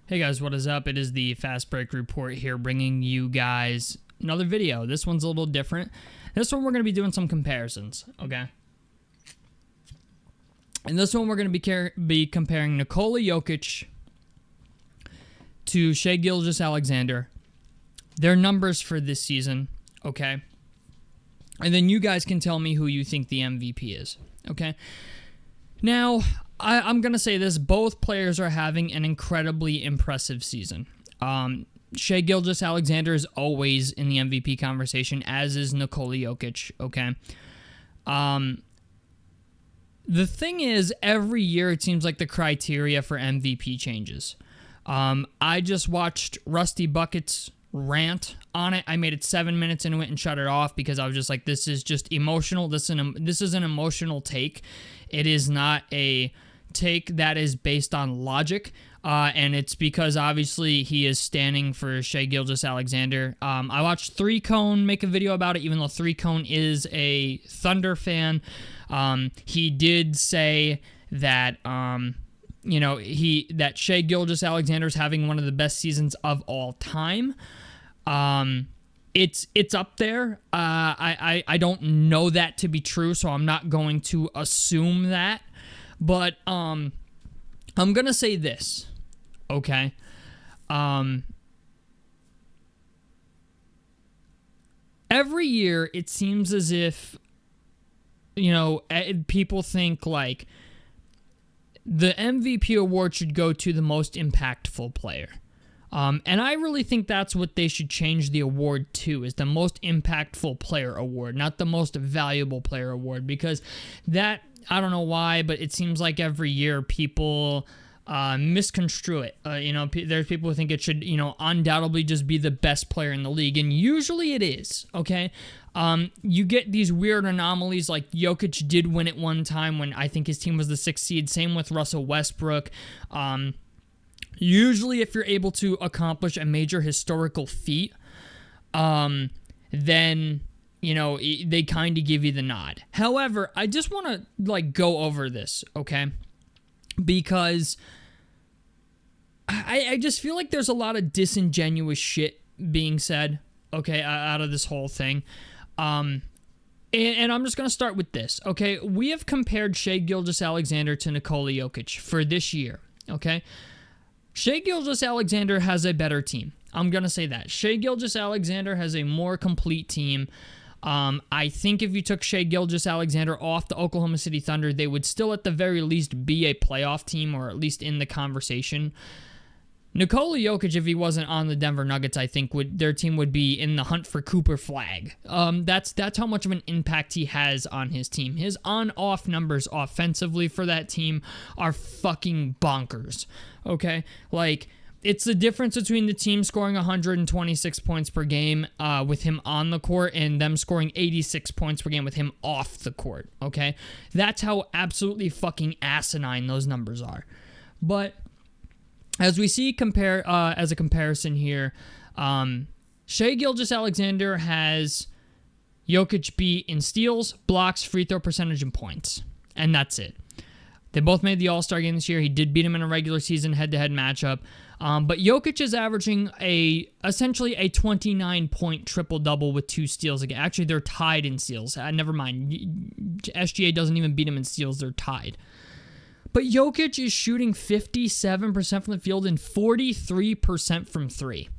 Hey guys, what is up? It is the Fast Break Report here, bringing you guys another video. This one's a little different. This one we're going to be doing some comparisons, okay? And this one we're going to be comparing Nikola Jokic to Shai Gilgeous-Alexander, their numbers for this season, okay? And then you guys can tell me who you think the MVP is, okay? Now, I'm going to say this. Both players are having an incredibly impressive season. Shai Gilgeous-Alexander is always in the MVP conversation, as is Nikola Jokic, okay? The thing is, every year it seems like the criteria for MVP changes. I just watched Rusty Bucket's rant on it. I made it 7 minutes into it and shut it off because I was just like, this is just emotional. This is an emotional take. It is not a take that is based on logic, and it's because obviously he is standing for Shai Gilgeous-Alexander. I watched 3 Cone make a video about it, even though 3 Cone is a Thunder fan. He did say that that Shai Gilgeous-Alexander is having one of the best seasons of all time. It's up there. I don't know that to be true, so I'm not going to assume that. But I'm gonna say this, okay? Every year it seems as if people think like the MVP award should go to the most impactful player. And I really think that's what they should change the award to, is the most impactful player award, not the most valuable player award, because that, I don't know why, but it seems like every year people misconstrue it. There's people who think it should, undoubtedly just be the best player in the league, and usually it is, okay? You get these weird anomalies, like Jokic did win it one time when I think his team was the 6th seed. Same with Russell Westbrook. Usually if you're able to accomplish a major historical feat, then, they kind of give you the nod. However, I just want to, go over this, okay? Because I just feel like there's a lot of disingenuous shit being said, okay, out of this whole thing. And I'm just going to start with this, okay? We have compared Shai Gilgeous-Alexander to Nikola Jokic for this year, okay? Shai Gilgeous-Alexander has a better team. I'm going to say that. Shai Gilgeous-Alexander has a more complete team. I think if you took Shai Gilgeous-Alexander off the Oklahoma City Thunder, they would still at the very least be a playoff team, or at least in the conversation. Nikola Jokic, if he wasn't on the Denver Nuggets, I think their team would be in the hunt for Cooper Flag. That's how much of an impact he has on his team. His on-off numbers offensively for that team are fucking bonkers. Okay? It's the difference between the team scoring 126 points per game with him on the court and them scoring 86 points per game with him off the court. Okay? That's how absolutely fucking asinine those numbers are. But as we see as a comparison here, Shai Gilgeous-Alexander has Jokic beat in steals, blocks, free throw percentage, and points. And that's it. They both made the All-Star game this year. He did beat him in a regular season head-to-head matchup. But Jokic is averaging essentially a 29-point triple-double with 2 steals. Actually, they're tied in steals. Never mind. SGA doesn't even beat him in steals. They're tied. But Jokic is shooting 57% from the field and 43% from 3.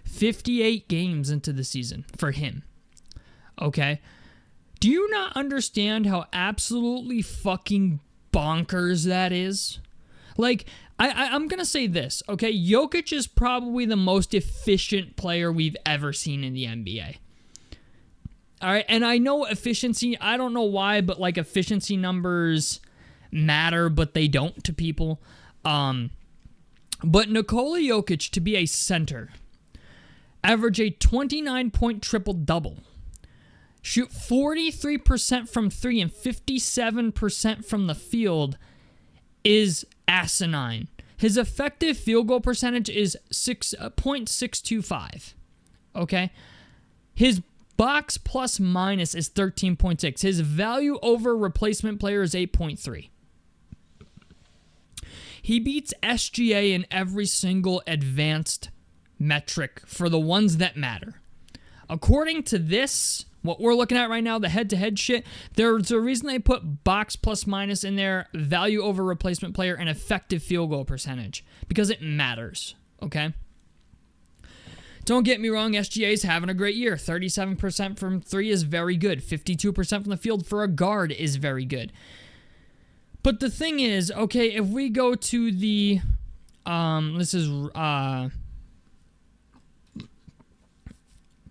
58 games into the season for him. Okay? Do you not understand how absolutely fucking bonkers that is? I'm going to say this, okay? Jokic is probably the most efficient player we've ever seen in the NBA. All right? And I know efficiency, I don't know why, but efficiency numbers matter, but they don't to people. But Nikola Jokic, to be a center, average a 29-point triple-double, shoot 43% from 3 and 57% from the field, is asinine. His effective field goal percentage is 6.625. Okay? His box plus minus is 13.6. His value over replacement player is 8.3. He beats SGA in every single advanced metric for the ones that matter. According to this, what we're looking at right now, the head-to-head shit, there's a reason they put box plus minus in there, value over replacement player, and effective field goal percentage, because it matters, okay? Don't get me wrong, SGA's having a great year. 37% from 3 is very good. 52% from the field for a guard is very good. But the thing is, okay, if we go to the, this is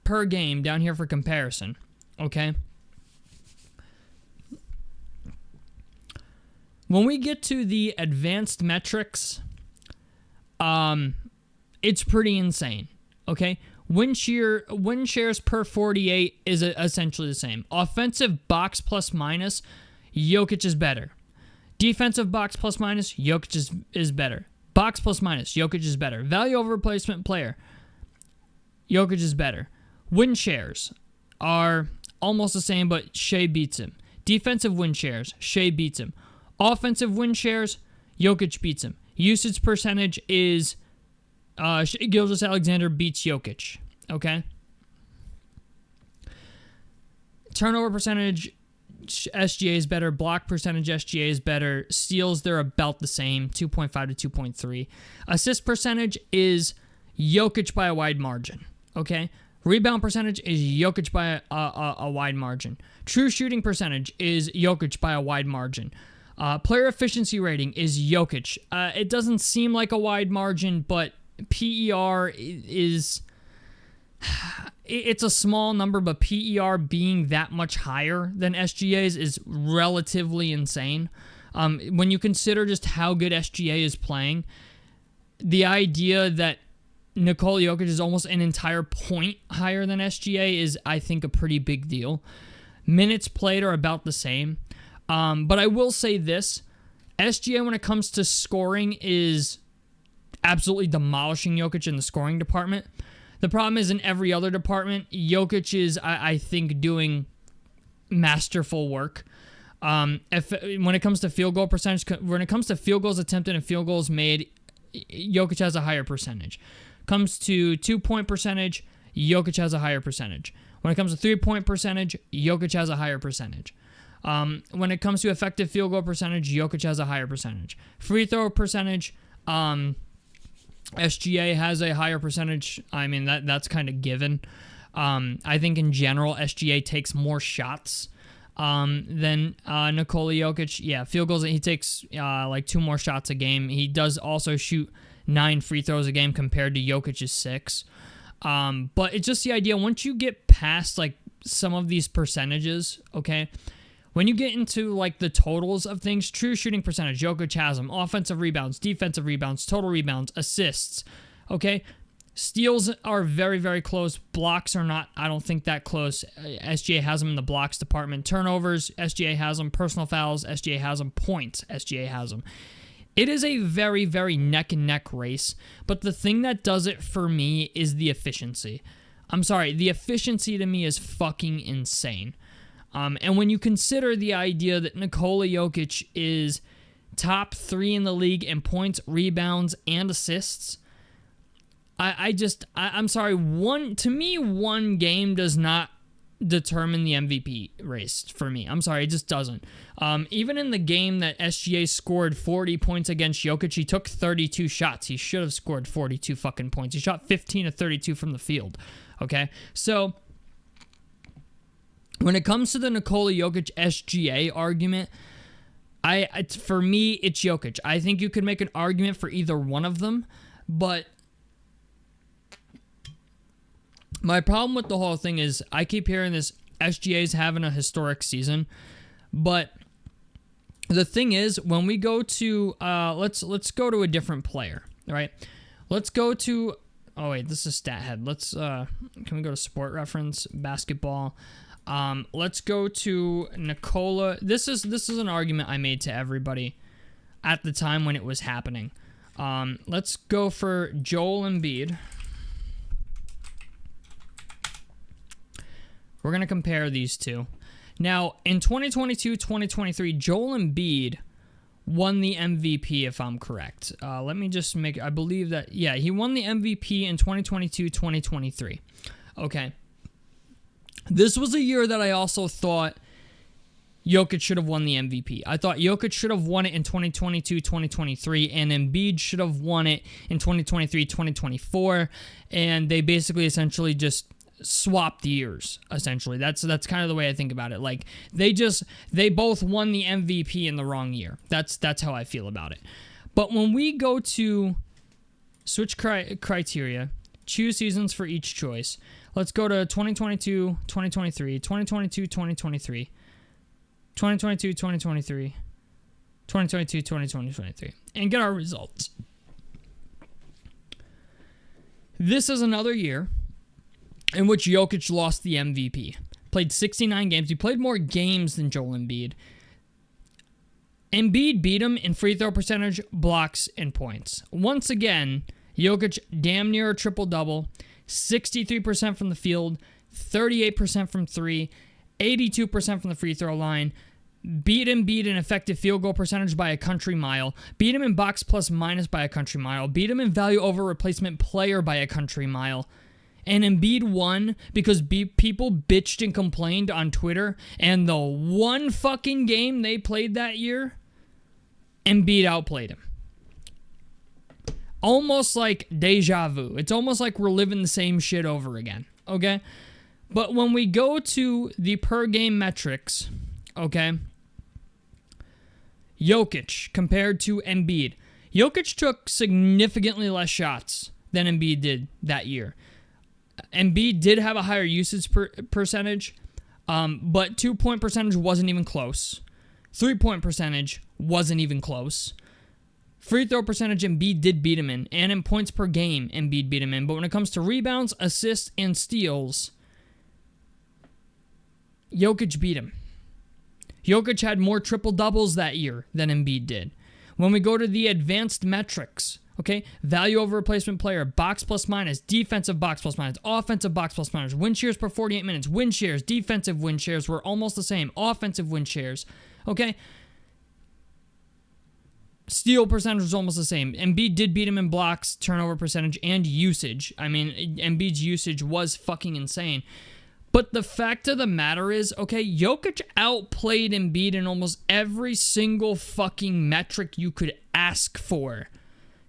per game down here for comparison, okay? When we get to the advanced metrics, it's pretty insane. Okay, win shares per 48 is essentially the same. Offensive box plus minus, Jokic is better. Defensive box plus minus, Jokic is better. Box plus minus, Jokic is better. Value over replacement player, Jokic is better. Win shares are almost the same, but Shai beats him. Defensive win shares, Shai beats him. Offensive win shares, Jokic beats him. Usage percentage is Shai Gilgeous-Alexander beats Jokic, okay? Turnover percentage, SGA is better. Block percentage, SGA is better. Steals, they're about the same, 2.5 to 2.3. Assist percentage is Jokic by a wide margin, okay? Rebound percentage is Jokic by a wide margin. True shooting percentage is Jokic by a wide margin. Player efficiency rating is Jokic. It doesn't seem like a wide margin, but PER is, it's a small number, but PER being that much higher than SGA's is relatively insane. When you consider just how good SGA is playing, the idea that Nikola Jokic is almost an entire point higher than SGA is, I think, a pretty big deal. Minutes played are about the same. But I will say this, SGA when it comes to scoring is absolutely demolishing Jokic in the scoring department. The problem is in every other department, Jokic is, I think, doing masterful work. When it comes to field goal percentage, when it comes to field goals attempted and field goals made, Jokic has a higher percentage. Comes to 2-point percentage, Jokic has a higher percentage. When it comes to 3-point percentage, Jokic has a higher percentage. When it comes to effective field goal percentage, Jokic has a higher percentage. Free throw percentage, SGA has a higher percentage. I mean, that's kind of given. I think in general, SGA takes more shots than Nikola Jokic. Yeah, field goals, he takes like 2 more shots a game. He does also shoot 9 free throws a game compared to Jokic's 6. But it's just the idea, once you get past like some of these percentages, okay, when you get into like the totals of things, true shooting percentage, Jokic has them. Offensive rebounds, defensive rebounds, total rebounds, assists, okay? Steals are very, very close. Blocks are not, I don't think, that close. SGA has them in the blocks department. Turnovers, SGA has them. Personal fouls, SGA has them. Points, SGA has them. It is a very, very neck-and-neck race, but the thing that does it for me is the efficiency. I'm sorry, the efficiency to me is fucking insane. And when you consider the idea that Nikola Jokic is top 3 in the league in points, rebounds, and assists, I'm sorry, one game does not determine the MVP race for me. I'm sorry, it just doesn't. Even in the game that SGA scored 40 points against Jokic, he took 32 shots. He should have scored 42 fucking points. He shot 15 of 32 from the field. Okay? So when it comes to the Nikola Jokic SGA argument, for me, it's Jokic. I think you could make an argument for either one of them, but my problem with the whole thing is I keep hearing this, SGA's having a historic season, but the thing is, when we go to, let's go to a different player, right? Let's go to, oh wait, this is StatHead. Can we go to Sport Reference, basketball? Let's go to Nikola. This is an argument I made to everybody at the time when it was happening. Let's go for Joel Embiid. We're going to compare these two. Now, in 2022-2023, Joel Embiid won the MVP, if I'm correct. Let me just I believe that, yeah, he won the MVP in 2022-2023. Okay. This was a year that I also thought Jokic should have won the MVP. I thought Jokic should have won it in 2022-2023, and Embiid should have won it in 2023-2024, and they basically essentially just swapped years, essentially. That's kind of the way I think about it. Like, they both won the MVP in the wrong year. That's how I feel about it. But when we go to switch criteria, choose seasons for each choice, let's go to 2022, 2023, 2022, 2023, 2022, 2023, 2022, 2023, and get our results. This is another year in which Jokic lost the MVP. Played 69 games. He played more games than Joel Embiid. Embiid beat him in free throw percentage, blocks, and points. Once again, Jokic damn near a triple-double. 63% from the field, 38% from three, 82% from the free throw line. Beat Embiid in effective field goal percentage by a country mile. Beat him in box plus minus by a country mile. Beat him in value over replacement player by a country mile. And Embiid won because people bitched and complained on Twitter. And the one fucking game they played that year, Embiid outplayed him. Almost like deja vu. It's almost like we're living the same shit over again. Okay? But when we go to the per game metrics, okay, Jokic compared to Embiid. Jokic took significantly less shots than Embiid did that year. Embiid did have a higher usage percentage, but 2-point percentage wasn't even close. 3-point percentage wasn't even close. Free throw percentage, Embiid did beat him in, and in points per game, Embiid beat him in. But when it comes to rebounds, assists, and steals, Jokic beat him. Jokic had more triple-doubles that year than Embiid did. When we go to the advanced metrics, okay, value over replacement player, box plus minus, defensive box plus minus, offensive box plus minus, win shares per 48 minutes, win shares, defensive win shares were almost the same, offensive win shares, okay? Steal percentage was almost the same. Embiid did beat him in blocks, turnover percentage, and usage. I mean, Embiid's usage was fucking insane. But the fact of the matter is, okay, Jokic outplayed Embiid in almost every single fucking metric you could ask for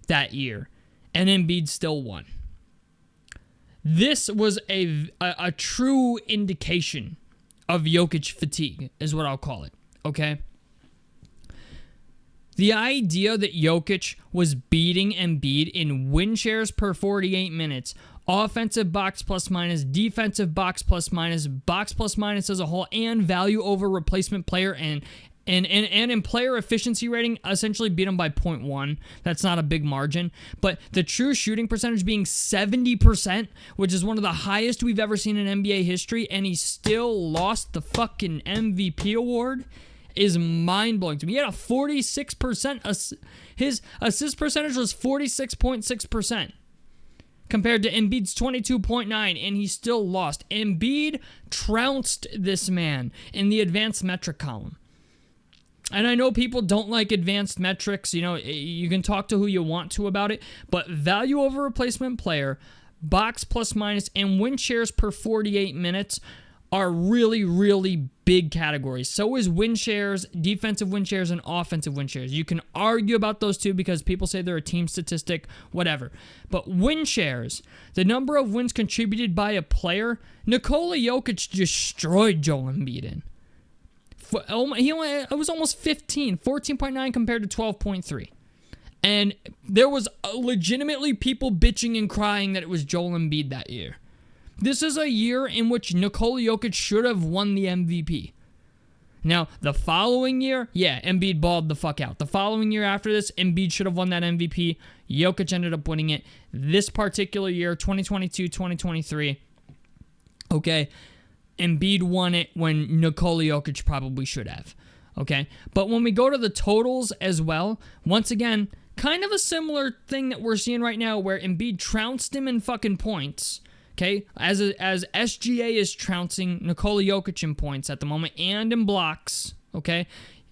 that year, and Embiid still won. This was a true indication of Jokic fatigue, is what I'll call it, okay? The idea that Jokic was beating Embiid in win shares per 48 minutes, offensive box plus minus, defensive box plus minus as a whole, and value over replacement player and in player efficiency rating, essentially beat him by 0.1. That's not a big margin. But the true shooting percentage being 70%, which is one of the highest we've ever seen in NBA history, and he still lost the fucking MVP award, is mind-blowing to me. He had a 46%. His assist percentage was 46.6%. Compared to Embiid's 22.9, and he still lost. Embiid trounced this man in the advanced metric column. And I know people don't like advanced metrics. You know, you can talk to who you want to about it, but value over replacement player, box plus minus, and win shares per 48 minutes are really, really big categories. So is win shares, defensive win shares, and offensive win shares. You can argue about those two because people say they're a team statistic, whatever. But win shares, the number of wins contributed by a player, Nikola Jokic destroyed Joel Embiid in. It was almost 15, 14.9 compared to 12.3. And there was legitimately people bitching and crying that it was Joel Embiid that year. This is a year in which Nikola Jokic should have won the MVP. Now, the following year, yeah, Embiid balled the fuck out. The following year after this, Embiid should have won that MVP. Jokic ended up winning it. This particular year, 2022-2023, okay, Embiid won it when Nikola Jokic probably should have, okay? But when we go to the totals as well, once again, kind of a similar thing that we're seeing right now where Embiid trounced him in fucking points, okay, as SGA is trouncing Nikola Jokic in points at the moment and in blocks, okay?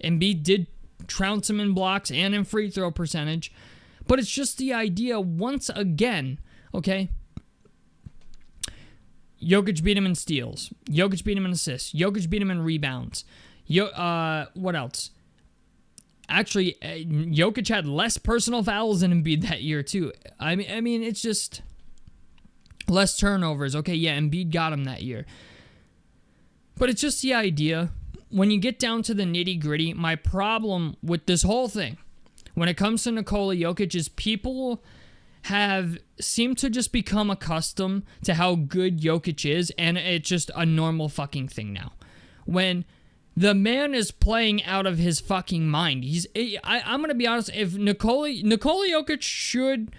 Embiid did trounced him in blocks and in free throw percentage. But it's just the idea, once again, okay? Jokic beat him in steals. Jokic beat him in assists. Jokic beat him in rebounds. What else? Actually, Jokic had less personal fouls than Embiid that year, too. I mean, it's just less turnovers. Okay, yeah, Embiid got him that year. But it's just the idea. When you get down to the nitty-gritty, my problem with this whole thing, when it comes to Nikola Jokic, is people have seemed to just become accustomed to how good Jokic is, and it's just a normal fucking thing now. When the man is playing out of his fucking mind. I'm going to be honest, if Nikola Jokic should,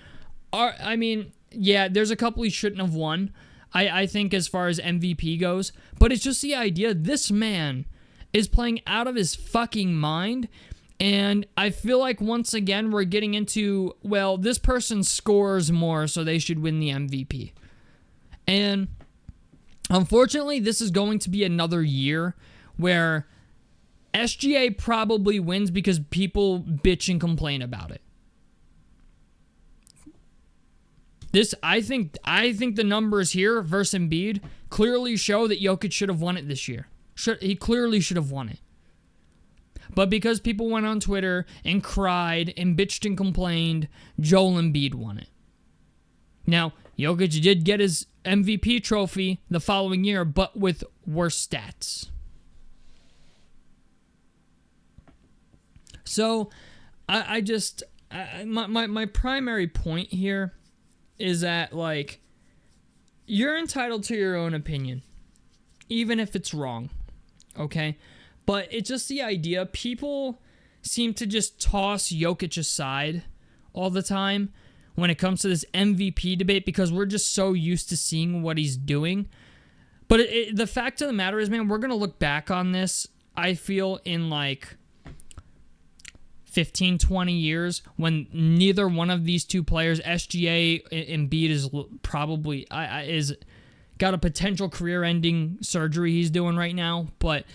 there's a couple he shouldn't have won, I think, as far as MVP goes, but it's just the idea, this man is playing out of his fucking mind, and I feel like once again we're getting into, well, this person scores more, so they should win the MVP. And unfortunately, this is going to be another year where SGA probably wins because people bitch and complain about it. I think the numbers here versus Embiid clearly show that Jokic should have won it this year. He clearly should have won it. But because people went on Twitter and cried and bitched and complained, Joel Embiid won it. Now, Jokic did get his MVP trophy the following year, but with worse stats. So, my primary point here is that, like, you're entitled to your own opinion, even if it's wrong, okay? But it's just the idea, people seem to just toss Jokic aside all the time when it comes to this MVP debate because we're just so used to seeing what he's doing. But the fact of the matter is, man, we're going to look back on this, I feel, in, like, 15, 20 years when neither one of these two players, SGA and Embiid, is probably is got a potential career-ending surgery he's doing right now. But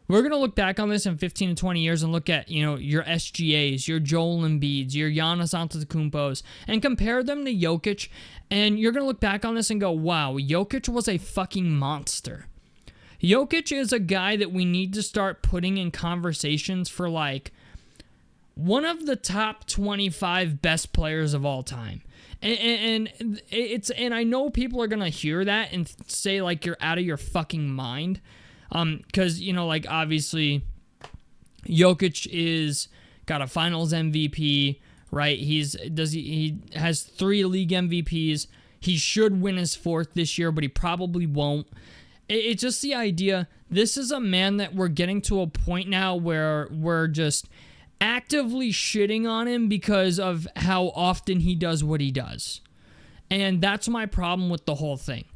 we're going to look back on this in 15 to 20 years and look at, your SGAs, your Joel Embiids, your Giannis Antetokounmpos, and compare them to Jokic. And you're going to look back on this and go, wow, Jokic was a fucking monster. Jokic is a guy that we need to start putting in conversations for, like, one of the top 25 best players of all time. And I know people are going to hear that and say, like, you're out of your fucking mind. Because, like, obviously, Jokic is got a finals MVP, right? He has 3 league MVPs. He should win his 4th this year, but he probably won't. It's just the idea, this is a man that we're getting to a point now where we're just actively shitting on him because of how often he does what he does. And that's my problem with the whole thing.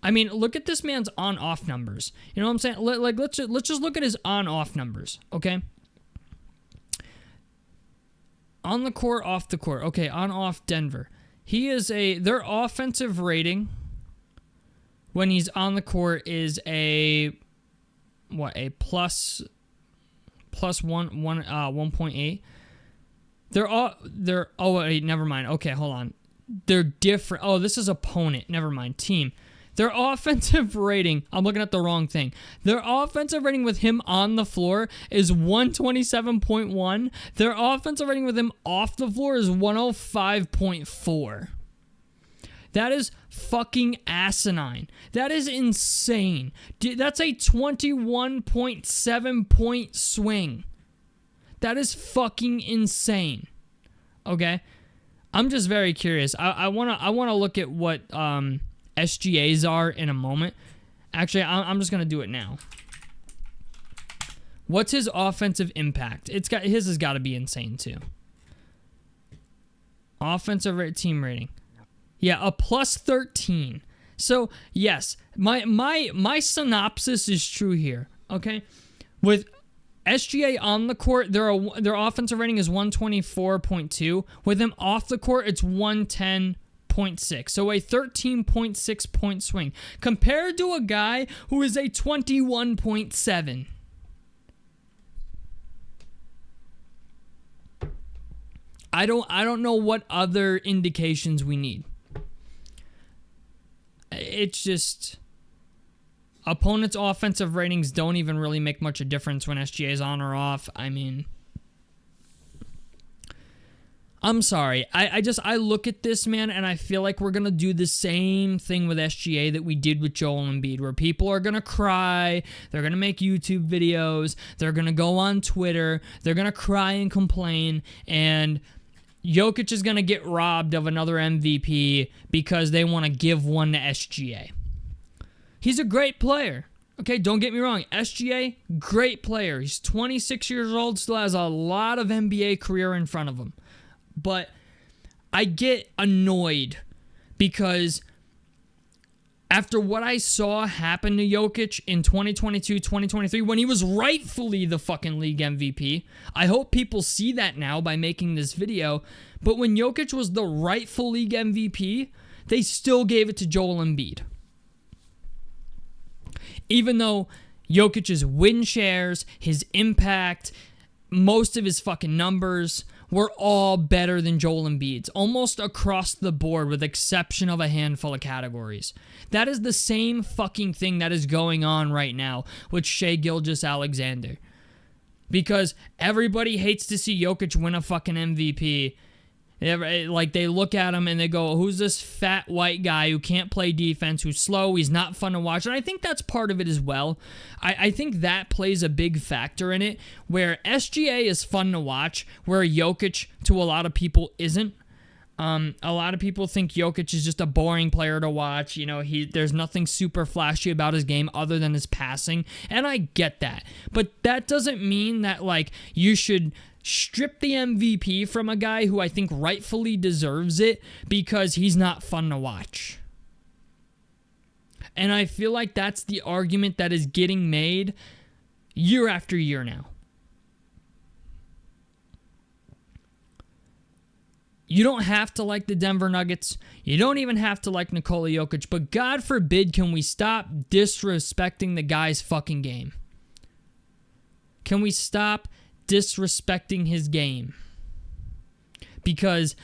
I mean, look at this man's on-off numbers. You know what I'm saying? Let's just look at his on-off numbers, okay? On the court, off the court. Okay, on-off Denver. Their offensive rating when he's on the court is a plus 1.8. Wait, never mind. Okay, hold on. They're different. Oh, this is opponent. Never mind. Team. Their offensive rating, I'm looking at the wrong thing. Their offensive rating with him on the floor is 127.1. Their offensive rating with him off the floor is 105.4. That is fucking asinine. That is insane. That's a 21.7 point swing. That is fucking insane. Okay? I'm just very curious. I wanna look at what SGAs are in a moment. Actually, I'm just gonna do it now. What's his offensive impact? His has got to be insane too. Offensive team rating. Yeah, a plus 13. So, yes, my synopsis is true here, okay? With SGA on the court, their offensive rating is 124.2. With him off the court, it's 110.6. So a 13.6 point swing compared to a guy who is a 21.7. I don't know what other indications we need. It's just opponents' offensive ratings don't even really make much of a difference when SGA is on or off. I mean, I'm sorry. I look at this, man, and I feel like we're going to do the same thing with SGA that we did with Joel Embiid, where people are going to cry, they're going to make YouTube videos, they're going to go on Twitter, they're going to cry and complain, and Jokic is going to get robbed of another MVP because they want to give one to SGA. He's a great player. Okay, don't get me wrong. SGA, great player. He's 26 years old, still has a lot of NBA career in front of him. But I get annoyed because after what I saw happen to Jokic in 2022, 2023, when he was rightfully the fucking league MVP, I hope people see that now by making this video, but when Jokic was the rightful league MVP, they still gave it to Joel Embiid. Even though Jokic's win shares, his impact, most of his fucking numbers were all better than Joel Embiid's, almost across the board with exception of a handful of categories. That is the same fucking thing that is going on right now with Shai Gilgeous-Alexander. Because everybody hates to see Jokic win a fucking MVP. Like, they look at him and they go, who's this fat white guy who can't play defense, who's slow, he's not fun to watch. And I think that's part of it as well. I think that plays a big factor in it, where SGA is fun to watch, where Jokic, to a lot of people, isn't. A lot of people think Jokic is just a boring player to watch. You know, there's nothing super flashy about his game other than his passing, and I get that. But that doesn't mean that, like, you should strip the MVP from a guy who I think rightfully deserves it because he's not fun to watch. And I feel like that's the argument that is getting made year after year now. You don't have to like the Denver Nuggets. You don't even have to like Nikola Jokic. But God forbid, can we stop disrespecting the guy's fucking game? Can we stop disrespecting his game? Because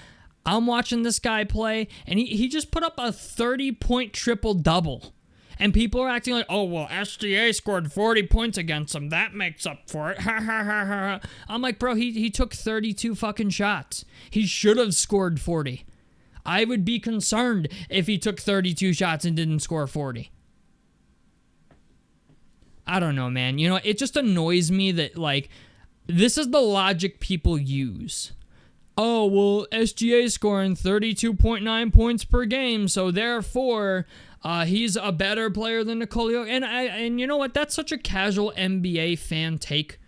I'm watching this guy play, and he just put up a 30-point triple-double. And people are acting like, oh, well, SGA scored 40 points against him. That makes up for it. Ha, ha, ha, ha. I'm like, bro, he took 32 fucking shots. He should have scored 40. I would be concerned if he took 32 shots and didn't score 40. I don't know, man. You know, it just annoys me that, like, this is the logic people use. Oh, well, SGA scoring 32.9 points per game, so therefore he's a better player than Nikola Jokic. And you know what? That's such a casual NBA fan take.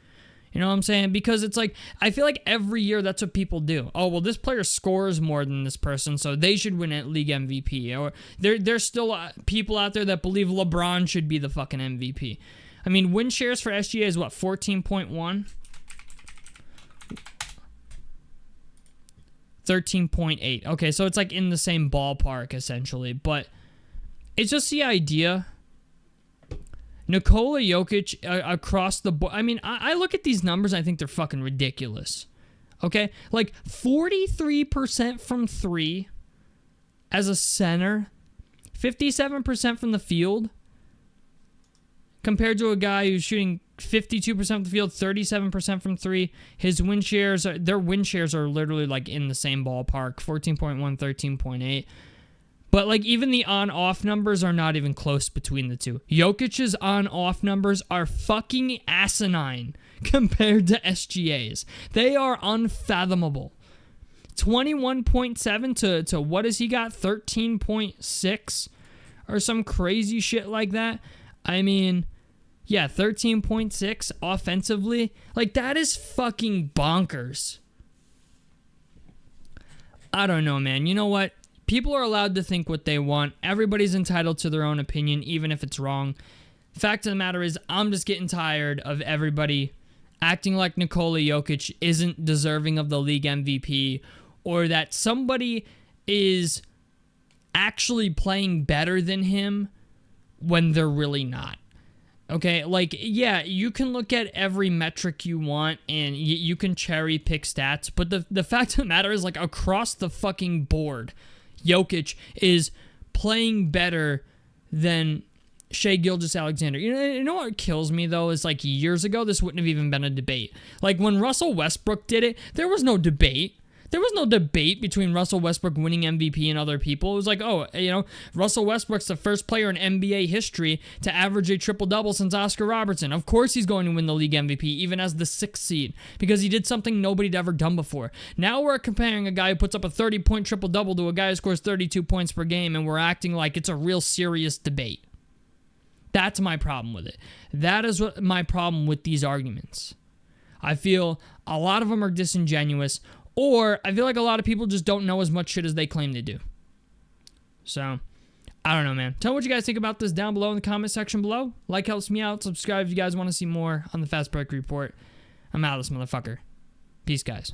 You know what I'm saying? Because it's like, I feel like every year that's what people do. Oh, well, this player scores more than this person, so they should win at league MVP. Or there's still people out there that believe LeBron should be the fucking MVP. I mean, win shares for SGA is what, 14.1? 13.8. Okay, so it's like in the same ballpark, essentially. But it's just the idea. Nikola Jokic across the board. I mean, I look at these numbers, I think they're fucking ridiculous. Okay? Like, 43% from three as a center. 57% from the field. Compared to a guy who's shooting 52% from the field, 37% from three. His win shares, their win shares are literally like in the same ballpark, 14.1, 13.8. But like even the on-off numbers are not even close between the two. Jokic's on-off numbers are fucking asinine compared to SGA's. They are unfathomable. 21.7 to what has he got? 13.6 or some crazy shit like that. I mean, yeah, 13.6 offensively. Like, that is fucking bonkers. I don't know, man. You know what? People are allowed to think what they want. Everybody's entitled to their own opinion, even if it's wrong. Fact of the matter is, I'm just getting tired of everybody acting like Nikola Jokic isn't deserving of the league MVP, or that somebody is actually playing better than him when they're really not. Okay, like, yeah, you can look at every metric you want and you can cherry pick stats, but the fact of the matter is, like, across the fucking board, Jokic is playing better than Shai Gilgeous-Alexander. You know what kills me, though, is, like, years ago, this wouldn't have even been a debate. Like, when Russell Westbrook did it, there was no debate. There was no debate between Russell Westbrook winning MVP and other people. It was like, oh, Russell Westbrook's the first player in NBA history to average a triple-double since Oscar Robertson. Of course he's going to win the league MVP, even as the 6th seed, because he did something nobody'd ever done before. Now we're comparing a guy who puts up a 30-point triple-double to a guy who scores 32 points per game, and we're acting like it's a real serious debate. That's my problem with it. That is what my problem with these arguments. I feel a lot of them are disingenuous, or I feel like a lot of people just don't know as much shit as they claim they do. So, I don't know, man. Tell me what you guys think about this down below in the comment section below. Like helps me out. Subscribe if you guys want to see more on the Fast Break Report. I'm out of this motherfucker. Peace, guys.